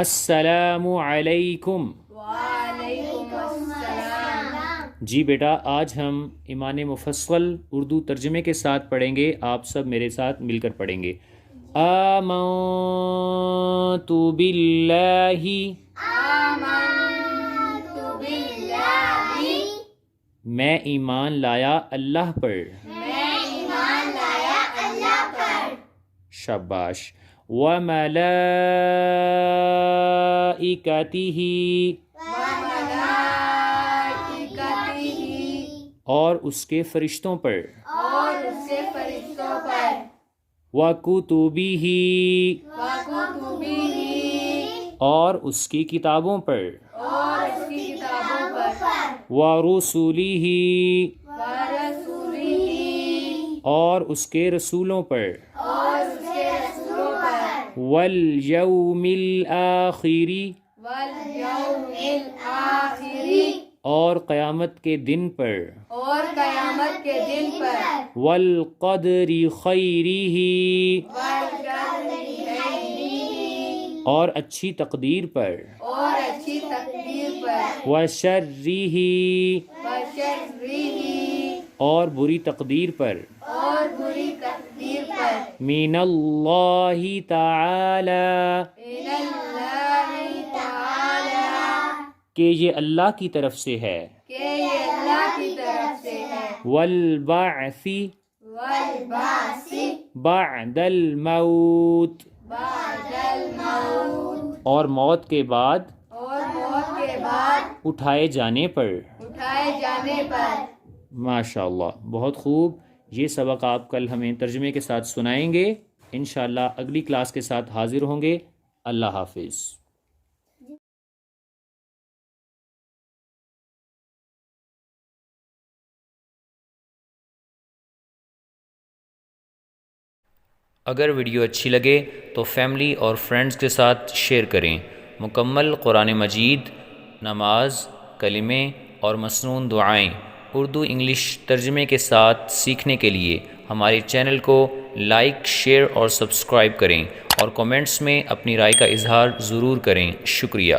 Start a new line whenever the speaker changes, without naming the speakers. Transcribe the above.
السلام علیکم۔
وعلیکم السلام۔
جی بیٹا، آج ہم ایمان مفصل اردو ترجمے کے ساتھ پڑھیں گے، آپ سب میرے ساتھ مل کر پڑھیں گے۔ آمنت باللہ،
آمنت باللہ،
میں ایمان لایا اللہ پر۔
میں ایمان لایا اللہ پر۔
شاباش۔ وملائکتہ،
وملائکتہ،
اور اس کے فرشتوں پر۔
اور اس کے فرشتوں پر۔
وکتبہ،
وکتبہ،
اور اس کی کتابوں پر۔
اور اس کی کتابوں پر۔
ورسلہ،
ورسولہ،
اور اس کے رسولوں پر۔
اور اس کے رسولوں پر۔
والیوم الآخر،
والیوم الآخر،
اور قیامت کے دن پر۔
اور قیامت کے دن پر۔
والقدر خیرہ،
والقدر خیرہ،
اور اچھی تقدیر پر۔
اور اچھی تقدیر پر۔
وشرہ،
وشرہ،
اور بری تقدیر پر۔
اور بری تقدیر پر۔
من اللہ تعالی،
من اللہ تعالی،
کہ یہ اللہ کی طرف سے ہے۔
کہ یہ اللہ کی طرف سے ہے۔
والبعث
والبعث
بعد الموت،
بعد الموت،
اور موت کے بعد
اور موت کے بعد
اٹھائے جانے پر۔
اٹھائے جانے پر۔
ماشاء اللہ، بہت خوب۔ یہ سبق آپ کل ہمیں ترجمے کے ساتھ سنائیں گے، انشاءاللہ اگلی کلاس کے ساتھ حاضر ہوں گے۔ اللہ حافظ۔ اگر ویڈیو اچھی لگے تو فیملی اور فرینڈز کے ساتھ شیئر کریں۔ مکمل قرآن مجید، نماز، کلمے اور مسنون دعائیں اردو انگلش ترجمے کے ساتھ سیکھنے کے لیے ہمارے چینل کو لائک، شیئر اور سبسکرائب کریں، اور کومنٹس میں اپنی رائے کا اظہار ضرور کریں۔ شکریہ۔